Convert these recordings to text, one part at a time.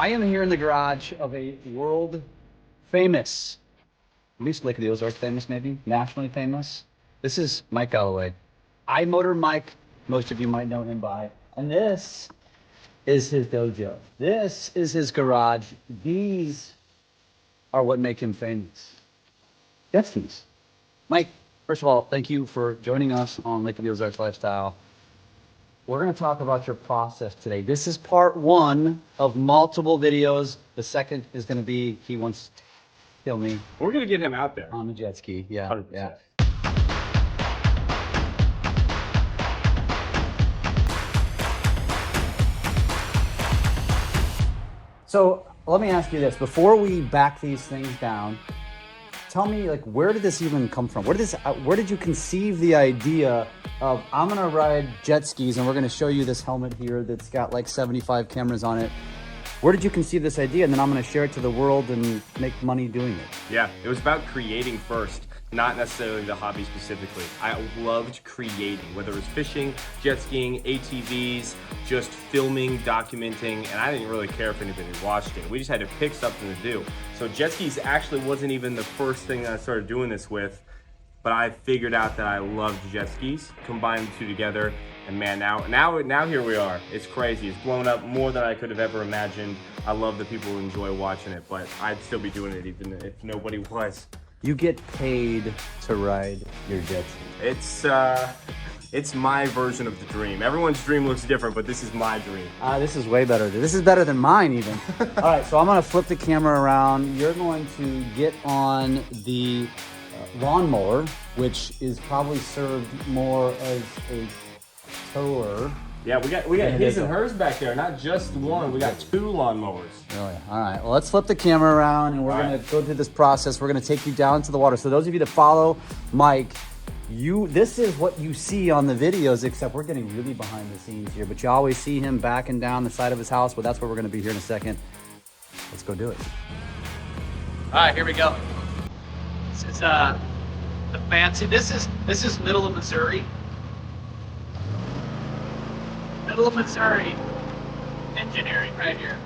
I am here in the garage of a world famous, at least Lake of the Ozarks famous, maybe nationally famous. This is Mike Galloway. iMotorMike, most of you might know him by. And this is his dojo. This is his garage. These are what make him famous. Jetskis. Mike, first of all, thank you for joining us on Lake of the Ozarks Lifestyle. We're going to talk about your process today. This is part one of multiple videos. The second is going to be he wants to kill me. We're going to get him out there. On the jet ski, yeah. 100%. Yeah. So let me ask you this. Before we back these things down, tell me, like, where did this even come from? Where did you conceive the idea of, I'm gonna ride jet skis and we're gonna show you this helmet here that's got like 75 cameras on it. Where did you conceive this idea? And then I'm gonna share it to the world and make money doing it. Yeah, it was about creating first, not necessarily the hobby specifically. I loved creating, whether it was fishing, jet skiing, ATVs, just filming, documenting, and I didn't really care if anybody watched it. We just had to pick something to do. So jet skis actually wasn't even the first thing that I started doing this with, but I figured out that I loved jet skis, combined the two together, and man, now here we are. It's crazy. It's blown up more than I could have ever imagined. I love that people enjoy watching it, but I'd still be doing it even if nobody was. You get paid to ride your jet ski. It's my version of the dream. Everyone's dream looks different, but this is my dream. This is way better. This is better than mine even. All right, so I'm gonna flip the camera around. You're going to get on the lawnmower, which is probably served more as a tower. Yeah, we got his and hers back there, not just one. We got two lawnmowers. Really? All right. Well, let's flip the camera around, and we're going to go through this process. We're going to take you down to the water. So those of you that follow Mike, this is what you see on the videos, except we're getting really behind the scenes here. But you always see him backing down the side of his house. Well, that's where we're going to be here in a second. Let's go do it. All right, here we go. This is the fancy. This is middle of Missouri. Middle of Missouri engineering right here.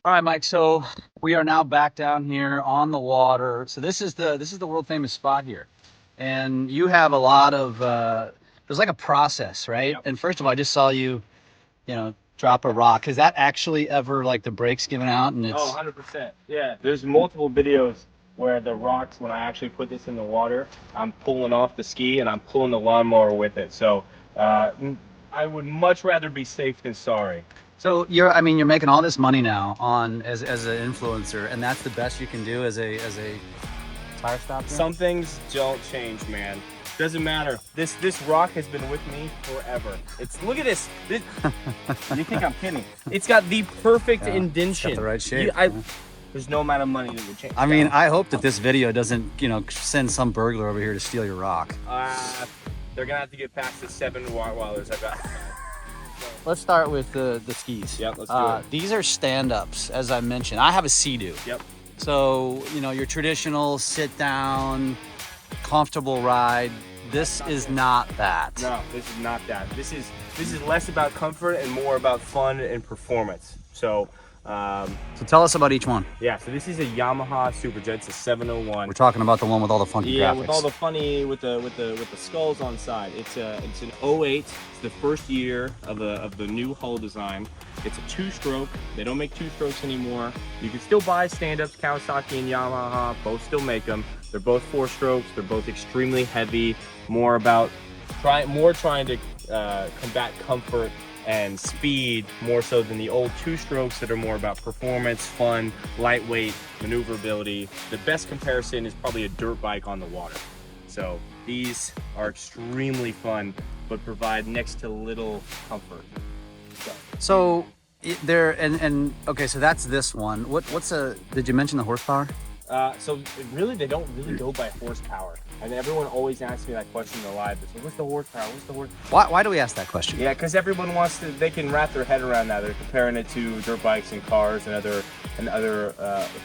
All right, Mike. So we are now back down here on the water. So this is the world famous spot here, and you have a lot of there's like a process, right? Yep. And first of all, I just saw you drop a rock. Is that actually ever like the brakes given out and it's... Oh, 100%. Yeah, there's multiple videos where the rocks, when I actually put this in the water, I'm pulling off the ski and I'm pulling the lawnmower with it. So I would much rather be safe than sorry. So you're making all this money now as an influencer, and that's the best you can do as a tire stopper? Some things don't change, man. Doesn't matter. This rock has been with me forever. Look at this. You think I'm kidding? It's got the perfect indention. It's got the right shape. There's no amount of money that would change. I mean, I hope that this video doesn't, send some burglar over here to steal your rock. They're gonna have to get past the 7 Rottweilers I got. Let's start with the skis. Yep, let's do it. These are stand-ups, as I mentioned. I have a Sea-Doo. Yep. So, your traditional sit-down, comfortable ride. This is not that. No, this is not that. This is less about comfort and more about fun and performance. So tell us about each one. Yeah, so this is a Yamaha Superjet. It's a 701. We're talking about the one with all the funky graphics. With all the funny with the skulls on side. It's an 08. It's the first year of the new hull design. It's a 2-stroke. They don't make 2-strokes anymore. You can still buy stand-ups, Kawasaki and Yamaha. Both still make them. They're both 4-strokes. They're both extremely heavy. More trying to combat comfort and speed more so than the old 2-strokes that are more about performance, fun, lightweight, maneuverability. The best comparison is probably a dirt bike on the water. So these are extremely fun, but provide next to little comfort. So okay, so that's this one. Did you mention the horsepower? So really, they don't really go by horsepower. And everyone always asks me that question in the live. They say, what's the horsepower? What's the horsepower? Why do we ask that question? Yeah, because everyone wants to, they can wrap their head around that. They're comparing it to dirt bikes and cars and other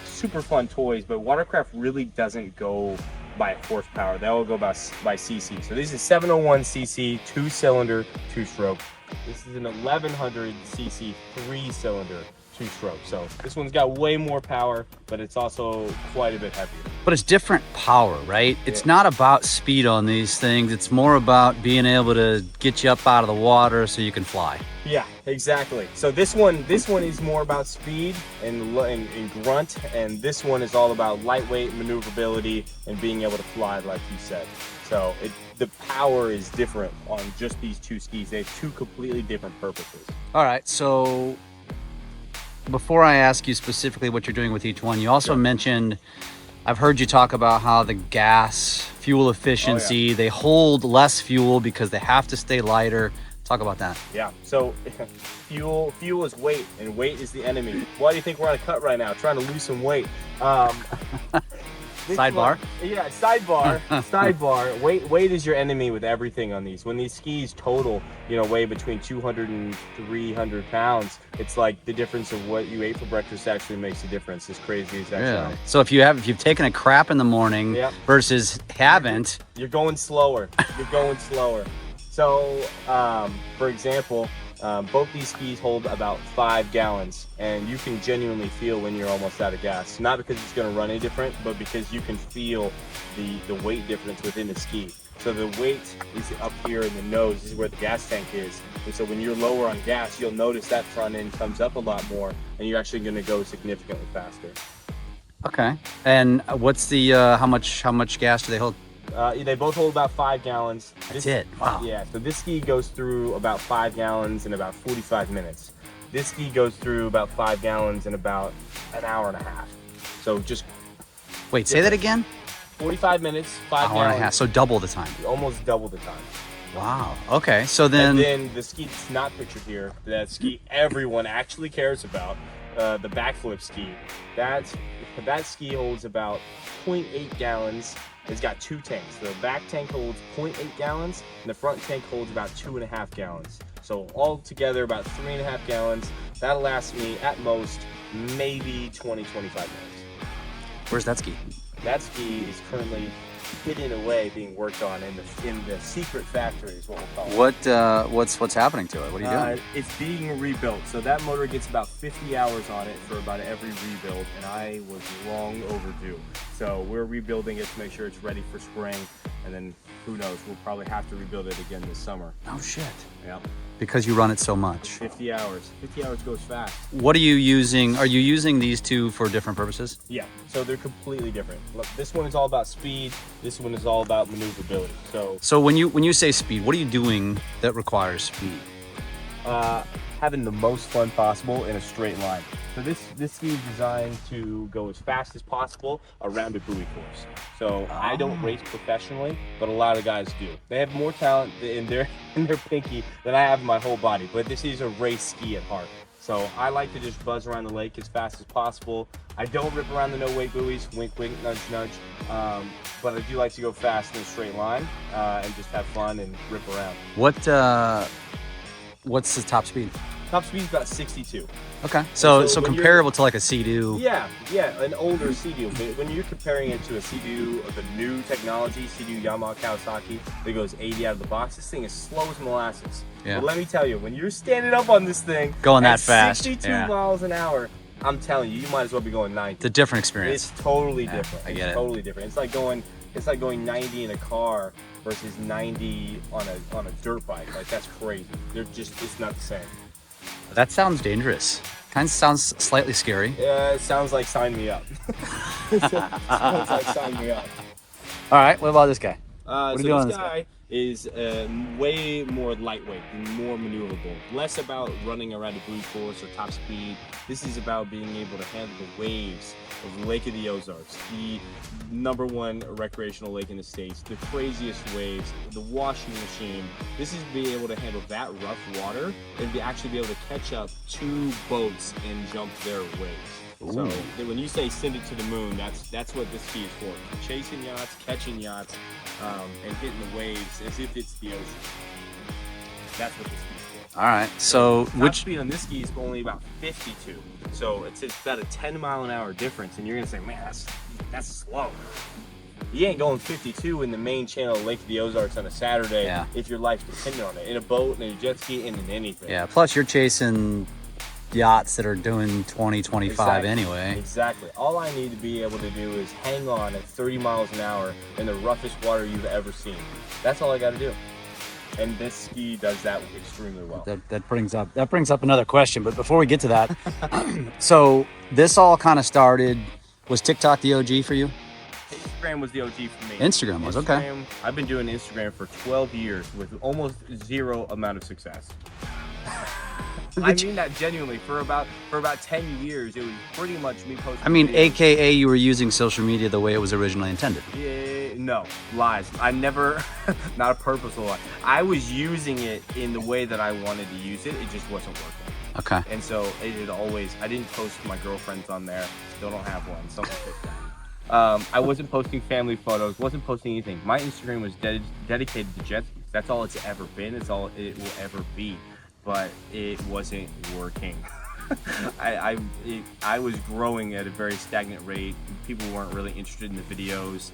super fun toys, but watercraft really doesn't go by horsepower. They all go by cc. So this is 701 cc, 2-cylinder, 2-stroke. This is an 1100 cc, 3-cylinder, 2-stroke. So this one's got way more power, but it's also quite a bit heavier. But it's different power, right? It's not about speed on these things. It's more about being able to get you up out of the water so you can fly. Yeah, exactly. So this one is more about speed and grunt, and this one is all about lightweight maneuverability and being able to fly, like you said. So the power is different on just these two skis. They have two completely different purposes. All right, so before I ask you specifically what you're doing with each one, you also mentioned, I've heard you talk about how the gas fuel efficiency, they hold less fuel because they have to stay lighter. Talk about that. Yeah, so fuel is weight, and weight is the enemy. Why do you think we're on a cut right now? Trying to lose some weight. Sidebar? Yeah, sidebar. Weight is your enemy with everything on these. When these skis total, weigh between 200 and 300 pounds, it's like the difference of what you ate for breakfast actually makes a difference. As crazy as that sounds. So if you've taken a crap in the morning versus haven't, you're going slower. So, for example, both these skis hold about 5 gallons, and you can genuinely feel when you're almost out of gas. Not because it's going to run any different, but because you can feel the weight difference within the ski. So the weight is up here in the nose. This is where the gas tank is. And so when you're lower on gas, you'll notice that front end comes up a lot more, and you're actually going to go significantly faster. Okay. And what's the how much gas do they hold? They both hold about 5 gallons. That's it. Wow. Yeah, so this ski goes through about 5 gallons in about 45 minutes. This ski goes through about 5 gallons in about an hour and a half. So just... Wait, say that again? 45 minutes, 5 gallons. Hour and a half, so double the time. Almost double the time. Wow. Okay, so then... And then the ski that's not pictured here, that ski everyone actually cares about, the backflip ski. That ski holds about 0.8 gallons. It's got 2 tanks. The back tank holds 0.8 gallons, and the front tank holds about 2.5 gallons. So all together about 3.5 gallons. That'll last me at most maybe 20-25 minutes. Where's that ski? That ski is currently hidden away, being worked on in the secret factory is what we'll call it. What's happening to it? What are you doing? It's being rebuilt. So that motor gets about 50 hours on it for about every rebuild, and I was long overdue. So we're rebuilding it to make sure it's ready for spring, and then who knows, we'll probably have to rebuild it again this summer. Oh shit. Yep. Because you run it so much. 50 hours. 50 hours goes fast. What are you using? Are you using these two for different purposes? Yeah, so they're completely different. Look, this one is all about speed. This one is all about maneuverability. So when you say speed, what are you doing that requires speed? Having the most fun possible in a straight line. So this ski is designed to go as fast as possible around a buoy course. So I don't race professionally, but a lot of guys do. They have more talent in their pinky than I have in my whole body, but this is a race ski at heart. So I like to just buzz around the lake as fast as possible. I don't rip around the no-weight buoys, wink, wink, nudge, nudge. But I do like to go fast in a straight line and just have fun and rip around. What's the top speed? Top speed is about 62. Okay. So comparable to like a Sea-Doo. Yeah, an older Sea-Doo. But when you're comparing it to a Sea-Doo of the new technology, Sea-Doo Yamaha Kawasaki, that goes 80 out of the box, this thing is slow as molasses. Yeah. But let me tell you, when you're standing up on this thing, going that at fast, 62 miles an hour, I'm telling you, you might as well be going 90. It's a different experience. It's totally different. I get it. Totally different. It's like going 90 in a car versus 90 on a dirt bike. Like, that's crazy. It's not the same. That sounds dangerous. Kind of sounds slightly scary. Yeah, it sounds like sign me up. Sounds like sign me up. All right, what about this guy? What are you doing this guy is way more lightweight and more maneuverable. Less about running around a buoy course or top speed. This is about being able to handle the waves of Lake of the Ozarks, the #1 recreational lake in the States, the craziest waves, the washing machine. This is being able to handle that rough water and actually be able to catch up 2 boats and jump their waves. So when you say send it to the moon, that's what this ski is for. Chasing yachts, catching yachts, and hitting the waves as if it's the ocean. That's what this ski is for. All right. So top speed on this ski is only about 52. So it's about a 10-mile-an-hour difference, and you're gonna say, man, that's slow. You ain't going 52 in the main channel of Lake of the Ozarks on a Saturday if your life's dependent on it. In a boat, in a jet ski, and in anything. Yeah. Plus, you're chasing yachts that are doing 20, 25 anyway. Exactly. All I need to be able to do is hang on at 30 miles an hour in the roughest water you've ever seen. That's all I got to do. And this ski does that extremely well. That brings up another question, but before we get to that, so this all kind of started. Was TikTok the OG for you? Instagram was the OG for me. Instagram was okay. I've been doing Instagram for 12 years with almost zero amount of success. I mean that genuinely. For about 10 years, it was pretty much me posting. I mean, videos. AKA you were using social media the way it was originally intended. Yeah, no, lies. I never, not a purposeful lie. I was using it in the way that I wanted to use it. It just wasn't working. Okay. And so I didn't post my girlfriends on there. Still don't have one. Someone fixed that. I wasn't posting family photos. Wasn't posting anything. My Instagram was dedicated to jet skis. That's all it's ever been. It's all it will ever be. But it wasn't working. I was growing at a very stagnant rate. People weren't really interested in the videos,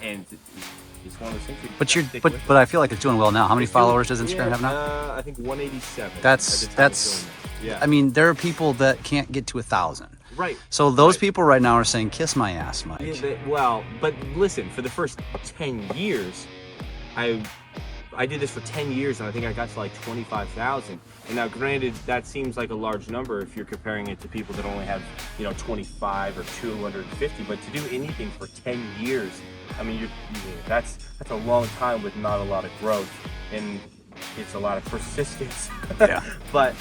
and it's one of those things. But I feel like it's doing well now. How many followers does Instagram have now? I think 187. That's. Yeah. I mean, there are people that can't get to 1,000. Right. So those people right now are saying, "Kiss my ass, Mike." Yeah, but listen, for the first 10 years, I did this for 10 years, and I think I got to like 25,000. And now, granted, that seems like a large number if you're comparing it to people that only have, 25 or 250. But to do anything for 10 years, I mean, that's a long time with not a lot of growth, and it's a lot of persistence. Yeah. But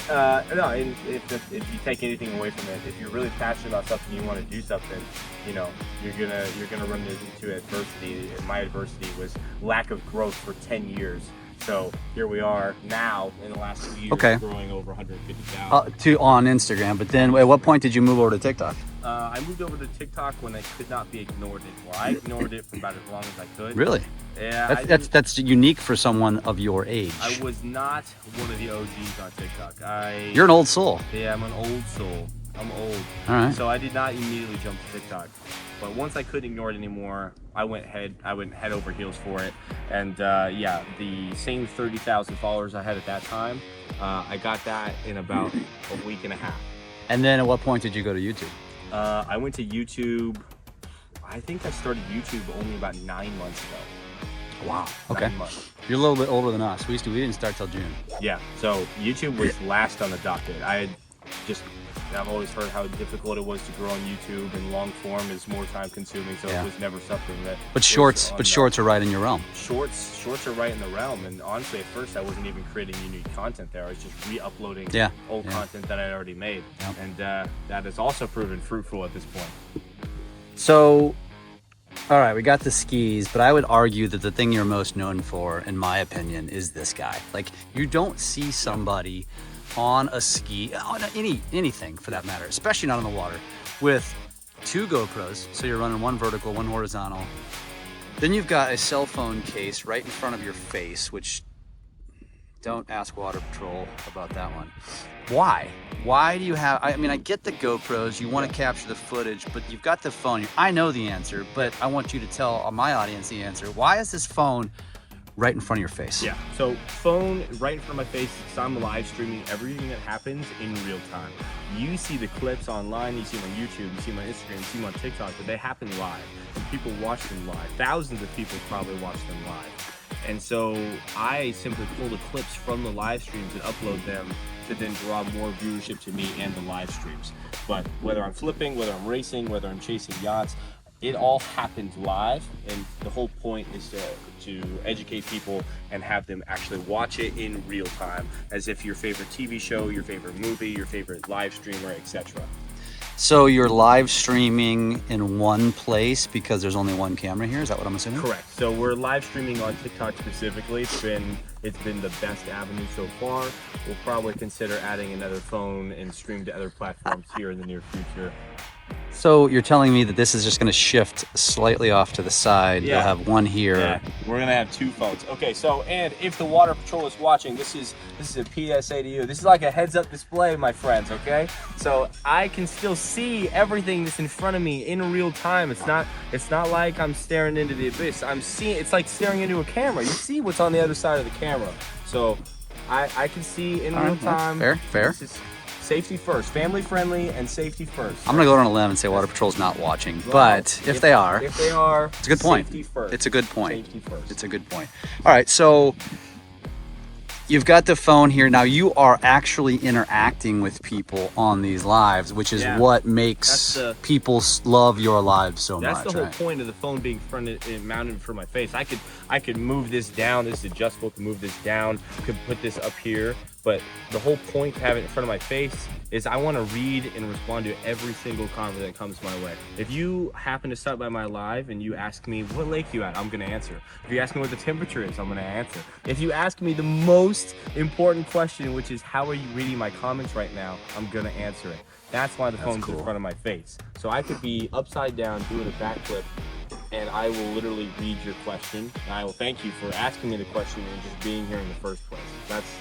no, if you take anything away from it, if you're really passionate about something, you want to do something, you're gonna run into adversity. And my adversity was lack of growth for 10 years. So here we are now in the last 2 years, growing over 150,000. On Instagram. But then, at what point did you move over to TikTok? I moved over to TikTok when I could not be ignored anymore. I ignored it for about as long as I could. Really? Yeah. That's unique for someone of your age. I was not one of the OGs on TikTok. You're an old soul. Yeah, I'm an old soul. I'm old. All right. So I did not immediately jump to TikTok. But once I couldn't ignore it anymore, I went head over heels for it. And the same 30,000 followers I had at that time, I got that in about a week and a half. And then at what point did you go to YouTube? I went to YouTube. I think I started YouTube only about 9 months ago. Wow. Okay. 9 months. You're a little bit older than us. We didn't start till June. Yeah. So YouTube was last on the docket. I've always heard how difficult it was to grow on YouTube, and long form is more time consuming, so it was never something that. But shorts are right in your realm. Shorts are right in the realm, and honestly, at first I wasn't even creating unique content there. I was just re-uploading old content that I'd already made, and that has also proven fruitful at this point. So, all right, we got the skis, but I would argue that the thing you're most known for, in my opinion, is this guy. Like, you don't see somebody on a ski, on anything for that matter, especially not on the water, with 2 GoPros. So you're running one vertical, one horizontal. Then you've got a cell phone case right in front of your face, which don't ask Water Patrol about that one. Why? Why do you have, I mean, I get the GoPros, you want to capture the footage, but you've got the phone. I know the answer, but I want you to tell my audience the answer. Why is this phone right in front of your face? Yeah, so phone right in front of my face, so I'm live streaming everything that happens in real time. You see the clips online, you see them on YouTube, you see them on Instagram, you see them on TikTok, but they happen live, and people watch them live. Thousands of people probably watch them live. And so I simply pull the clips from the live streams and upload them to then draw more viewership to me and the live streams. But whether I'm flipping, whether I'm racing, whether I'm chasing yachts, it all happens live, and the whole point is to educate people and have them actually watch it in real time, as if your favorite TV show, your favorite movie, your favorite live streamer, etc. So you're live streaming in one place because there's only one camera here? Is that what I'm assuming? Correct. So we're live streaming on TikTok specifically. It's been the best avenue so far. We'll probably consider adding another phone and stream to other platforms here in the near future. So you're telling me that this is just going to shift slightly off to the side. Yeah. You'll have one here. Yeah, we're gonna have 2 phones. Okay, so and if the water patrol is watching, this is a PSA to you. This is like a heads-up display, my friends. Okay, so I can still see everything that's in front of me in real time. It's not like I'm staring into the abyss. I'm seeing. It's like staring into a camera. You see what's on the other side of the camera. So I can see in real time. Fair. This is safety first, family friendly, and safety first. I'm gonna go on a limb and say Water Patrol's not watching, but if they are, it's a good point. Safety first. It's a good point. Safety first. It's a good point. All right, so you've got the phone here. Now you are actually interacting with people on these lives, which is what makes people love your lives so much. That's the whole point of the phone being mounted for my face. I could move this down. This is adjustable to move this down. Could put this up here. But the whole point to have it in front of my face is I want to read and respond to every single comment that comes my way. If you happen to stop by my live and you ask me what lake you at, I'm going to answer. If you ask me what the temperature is, I'm going to answer. If you ask me the most important question, which is how are you reading my comments right now, I'm going to answer it. That's why the phone's in front of my face. So I could be upside down doing a backflip and I will literally read your question. And I will thank you for asking me the question and just being here in the first place.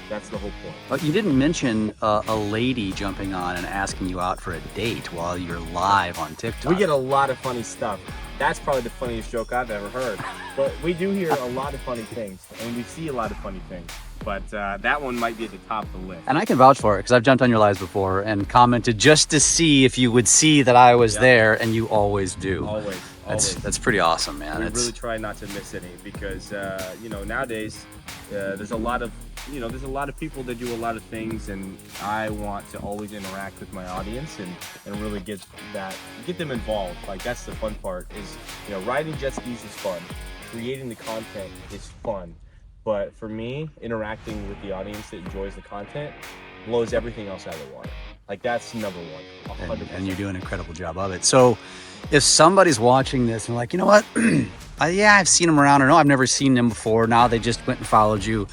That's the whole point. You didn't mention a lady jumping on and asking you out for a date while you're live on TikTok. We get a lot of funny stuff. That's probably the funniest joke I've ever heard. But we do hear a lot of funny things, and we see a lot of funny things. But that one might be at the top of the list. And I can vouch for it because I've jumped on your lives before and commented just to see if you would see that I was there, and you always do. Always. That's pretty awesome, man. We really try not to miss any because nowadays there's a lot of people that do a lot of things, and I want to always interact with my audience and really get them involved. Like that's the fun part is riding jet skis is fun, creating the content is fun, but for me, interacting with the audience that enjoys the content blows everything else out of the water. Like that's number one, 100%. And you do an incredible job of it. So if somebody's watching this and like, you know what, I've seen them around, or no, I've never seen them before, now they just went and followed you,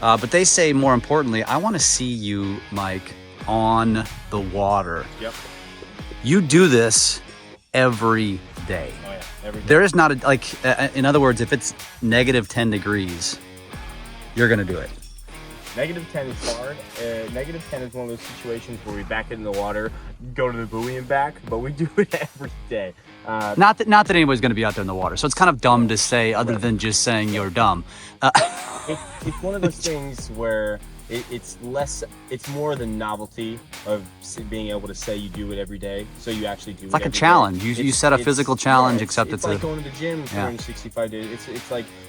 but they say more importantly, I want to see you, Mike, on the water. Yep. You do this every day. Oh yeah, every day. There is not in other words, if it's negative 10 degrees, you're gonna do it. Negative 10 is hard. Negative 10 is one of those situations where we back it in the water, go to the buoy and back, but we do it every day. Not that anybody's going to be out there in the water, so it's kind of dumb to say other than just saying you're dumb. It's one of those things where it's more the novelty of being able to say you do it every day, so you actually do it. It's like a challenge. You set a physical challenge, except it's like going to the gym 365 days.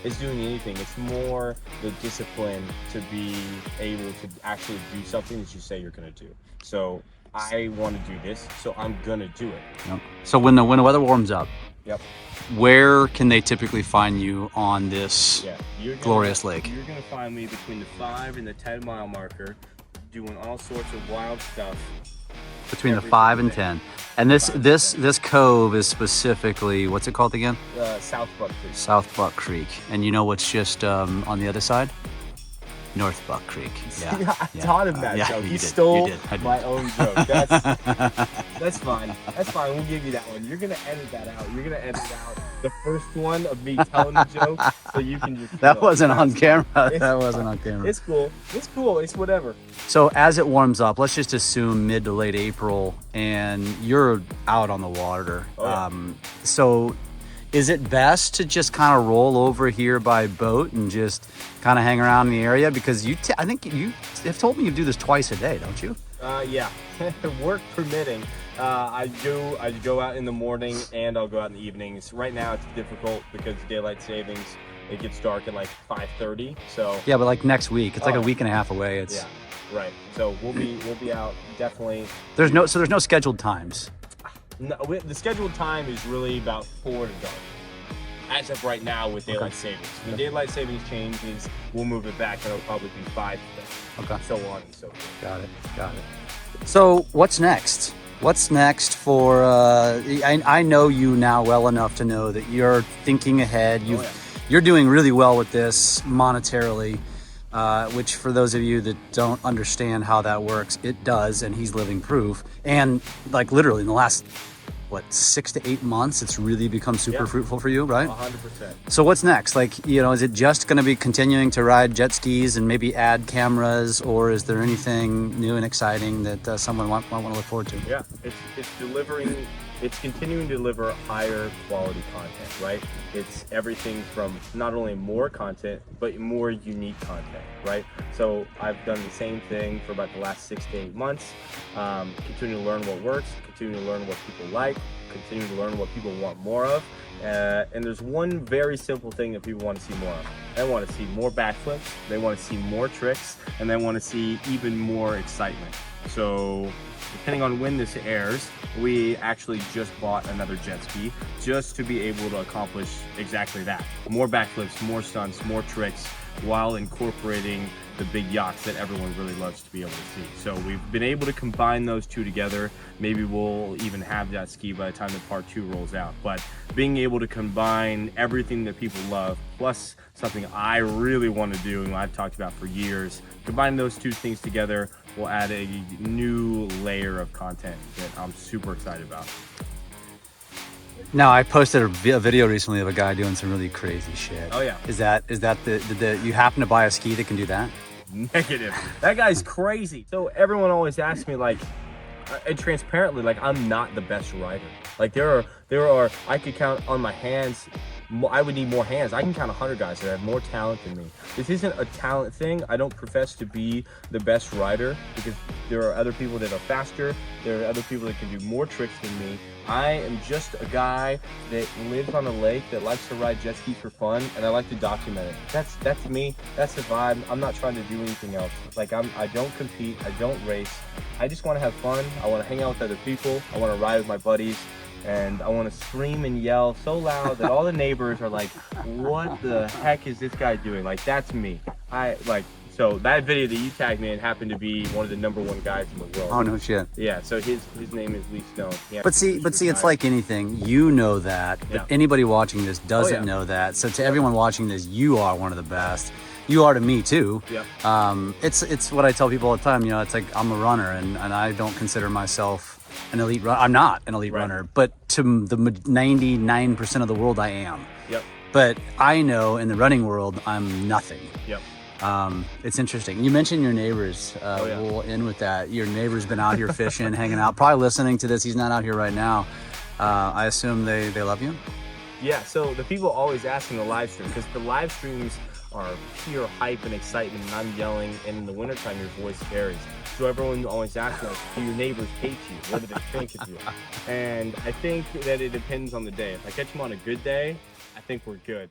It's doing anything. It's more the discipline to be able to actually do something that you say you're going to do. So I want to do this, so I'm going to do it. Yep. So when the weather warms up, yep. Where can they typically find you on this glorious lake? You're going to find me between the 5 and the 10 mile marker doing all sorts of wild stuff. Between the 5 and 10. And this cove is specifically, what's it called again? South Buck Creek. South Buck Creek. And you know what's just on the other side? North Buck Creek. Yeah. I taught him that joke. He stole my own joke. That's fine. That's fine. We'll give you that one. You're gonna edit that out. You're gonna edit out the first one of me telling the joke, so you can just. That wasn't on camera. That wasn't on camera. It's cool. It's cool. It's whatever. So as it warms up, let's just assume mid to late April, and you're out on the water. Oh, yeah. So is it best to just kind of roll over here by boat and just kind of hang around in the area? Because I think you have told me you do this twice a day, don't you? Yeah, work permitting. I go out in the morning and I'll go out in the evenings. Right now it's difficult because daylight savings. It gets dark at like 5:30. So yeah, but like next week, it's like a week and a half away. It's right. So we'll be out definitely. There's no scheduled times. No, the scheduled time is really about 4 to dark. As of right now with daylight savings. When daylight savings changes, we'll move it back and it'll probably be 5 to 10. Okay. So on and so forth. Got it. So what's next? What's next for, I know you now well enough to know that you're thinking ahead. You're doing really well with this monetarily, which for those of you that don't understand how that works, it does, and he's living proof. And like literally in the last, 6 to 8 months, it's really become super fruitful for you, right? 100%. So what's next? Like, is it just going to be continuing to ride jet skis and maybe add cameras, or is there anything new and exciting that someone might want to look forward to? Yeah, it's continuing to deliver higher quality content, right? It's everything from not only more content, but more unique content, right? So I've done the same thing for about the last 6 to 8 months, continue to learn what works, continue to learn what people like, continue to learn what people want more of. And there's one very simple thing that people want to see more of. They want to see more backflips, they want to see more tricks, and they want to see even more excitement. So depending on when this airs, we actually just bought another jet ski just to be able to accomplish exactly that. More backflips, more stunts, more tricks, while incorporating the big yachts that everyone really loves to be able to see. So we've been able to combine those two together. Maybe we'll even have that ski by the time the part 2 rolls out. But being able to combine everything that people love, plus something I really want to do and I've talked about for years, combine those two things together will add a new layer of content that I'm super excited about. Now, I posted a video recently of a guy doing some really crazy shit. Oh yeah. Is that the you happen to buy a ski that can do that? Negative. That guy's crazy. So everyone always asks me, like, and transparently, like, I'm not the best rider. Like there are I could count on my hands. I would need more hands. I can count 100 guys that have more talent than me. This isn't a talent thing. I don't profess to be the best rider because there are other people that are faster. There are other people that can do more tricks than me. I am just a guy that lives on a lake that likes to ride jet ski for fun, and I like to document it. That's me. That's the vibe. I'm not trying to do anything else. Like I don't compete. I don't race. I just want to have fun. I want to hang out with other people. I want to ride with my buddies. And I want to scream and yell so loud that all the neighbors are like, what the heck is this guy doing? Like, that's me. So that video that you tagged me in happened to be one of the #1 guys in the world. Oh, no shit. Yeah, so his name is Lee Stone. Yeah. But see, it's like anything. You know that, but anybody watching this doesn't know that. So to everyone watching this, you are one of the best. You are to me too. Yeah. It's what I tell people all the time. It's like I'm a runner, and I don't consider myself an elite runner. I'm not an elite runner, but to the 99% of the world, I am. Yep. But I know in the running world, I'm nothing. Yep. It's interesting. You mentioned your neighbors. We'll end with that. Your neighbor's been out here fishing, hanging out, probably listening to this. He's not out here right now. I assume they love you? Yeah, so the people always ask in the live stream, because the live streams are pure hype and excitement, and I'm yelling, and in the wintertime your voice varies. So everyone always asks, like, do your neighbors hate you? What do they think of you? And I think that it depends on the day. If I catch them on a good day, I think we're good.